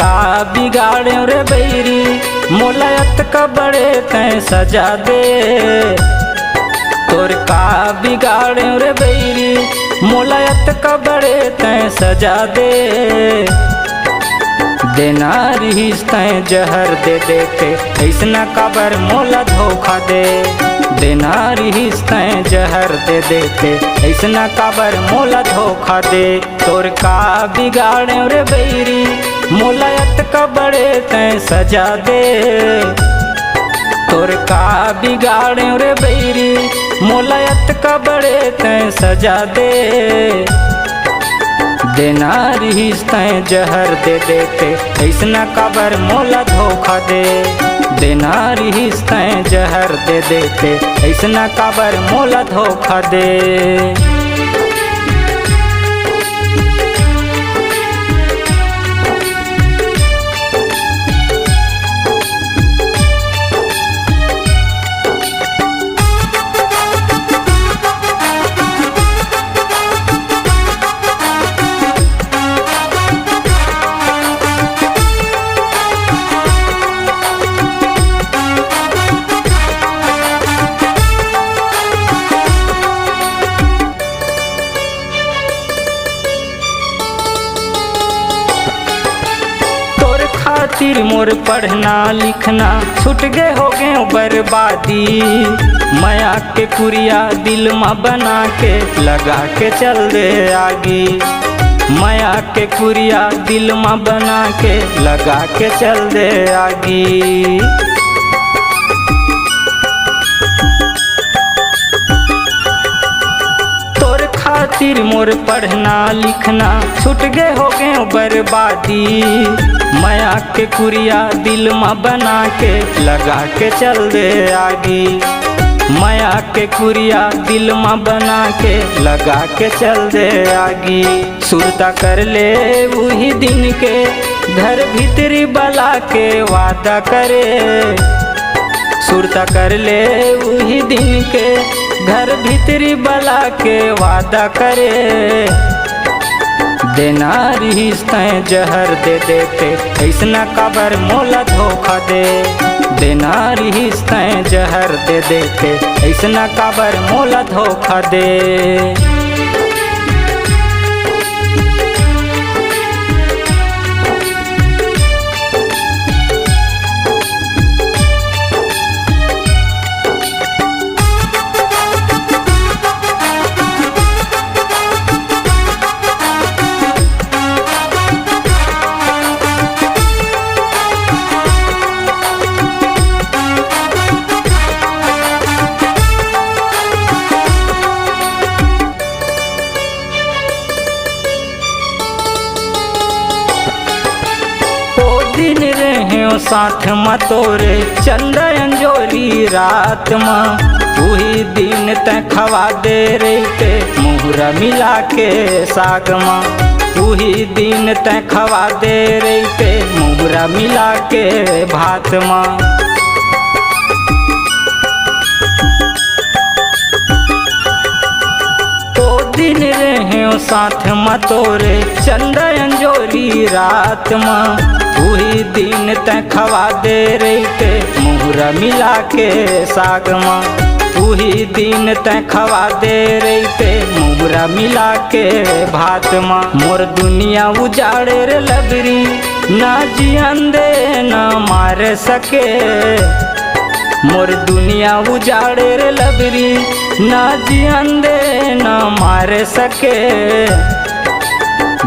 का बिगाड़े रे बैरी मोलायत का बड़े तैं सजा दे। तोर का बिगाड़े रे बैरी मोलायत का बड़े तैं सजा दे। देना रहीस तैं जहर दे देते ऐसना काबर मोला धोखा दे। देना रहीस तैं जहर दे देते ऐसना काबर मोला धोखा दे। तोर का बिगाड़े रे बैरी मोलायत का बड़े तैं सजा दे। तोर का बिगाड़े रे बैरी मोलायत का बड़े तैं सजा दे। देना रहीस तैं जहर दे देते ऐसना काबर मोला धोखा दे। देना रहीस तैं जहर दे देते ऐसना काबर मोला धोखा दे। खातिर मोर पढ़ना लिखना छूट गए हो गए बर्बादी। माया के कुरिया दिल में बना के लगा के चल दे आगी। माया के कुरिया दिल में बना के लगा के चल दे आगी। तोर खातिर मोर पढ़ना लिखना छूट गए हो गए बर्बादी। माया के कुरिया दिल में बना के लगा के चल दे आगी। माया के कुरिया दिल में बना के लगा के चल दे आगी। सुरता कर ले वही दिन के घर भीतरी बला के वादा करे। सुरता कर ले वही दिन के घर भीतरी बला के वादा करे। देना रहीस तैं जहर दे देते ऐसना काबर मोला धोखा दे। देना रहीस तैं जहर दे देते ऐसना काबर मोला धोखा दे। दिन रहे साथ में तोरे चंदा अंजोरी रात में। वही दिन तैं खवा दे रहते मुहरा मिला के साग में। वही दिन तैं खवा दे रहते मुहरा मिला के भात में। दिन रहे साथ में तोरे चंदा अंजोरी रात में। वही दिन तैं खवा दे रहते मुहरा मिला के साग में। वही दिन तैं खवा दे रहते मुहरा मिला के भात में। मोर दुनिया उजाड़े रे लबरी ना जियन दे ना मार सके। मोर दुनिया उजाड़े रे लबरी ना जियन दे ना मार सके।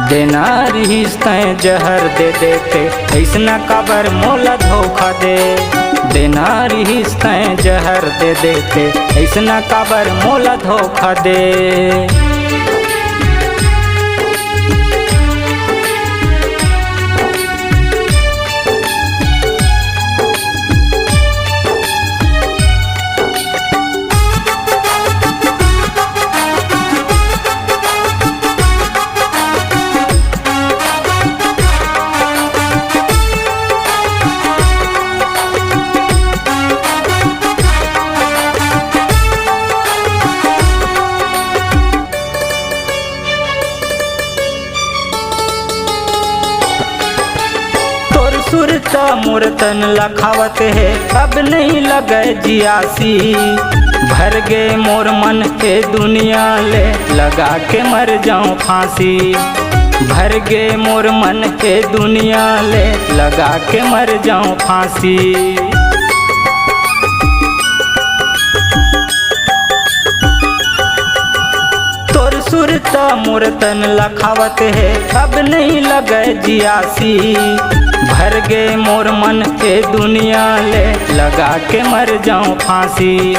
देना रहीस तैं जहर दे देते ऐसना काबर मोला धोखा दे। देना रहीस तैं जहर दे देते ऐसना काबर मोला धोखा दे। सुरता मोर तन लखावत है, अब नहीं लगे जियासी। भर गए मोर मन के दुनिया ले, लगा के मर जाऊं फांसी। भर गए मोर मन के दुनिया ले, लगा के मर जाऊं फांसी। तोर सुरता मोर तन लखावत है, अब नहीं लगे जियासी। भर गए मोर मन के दुनिया ले, लगा के मर जाऊं फांसी।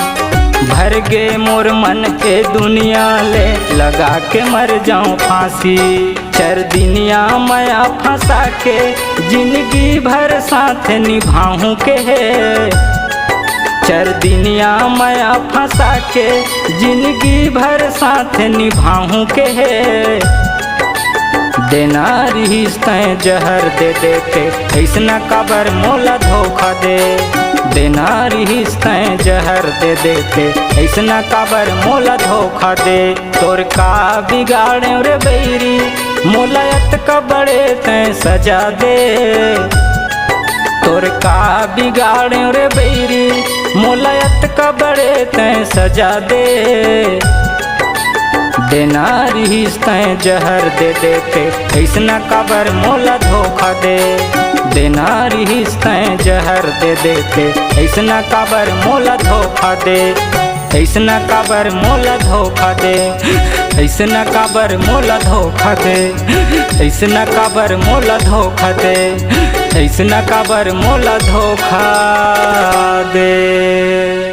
भर गए मोर मन के दुनिया ले, लगा के मर जाऊं फांसी। चर दिनिया माया फंसा के, जिंदगी भर साथ निभाऊं के है। चर दिनिया माया फंसा के, जिंदगी भर साथ निभाऊं के है। देना रिश्ते जहर दे देते, ऐसना कबर मोला धोखा दे। देना रिश्ते जहर दे देते, ऐसना कबर मोला धोखा दे। तोर का बिगाड़े रे बैरी, मोला अतका बड़े तैं सजा दे। तोर का बिगाड़े रे बैरी, मोला अतका बड़े तैं सजा दे। देना रिश्ते जहर दे देते, ऐसना कबर मोला धोखा दे। देना रिश्ते जहर दे देते, ऐसना कबर मोला धोखा दे। ऐसना कबर मोला धोखा दे, ऐसना कबर मोला धोखा दे। ऐसना कबर मोला धोखा दे, ऐसना कबर मोला धोखा दे।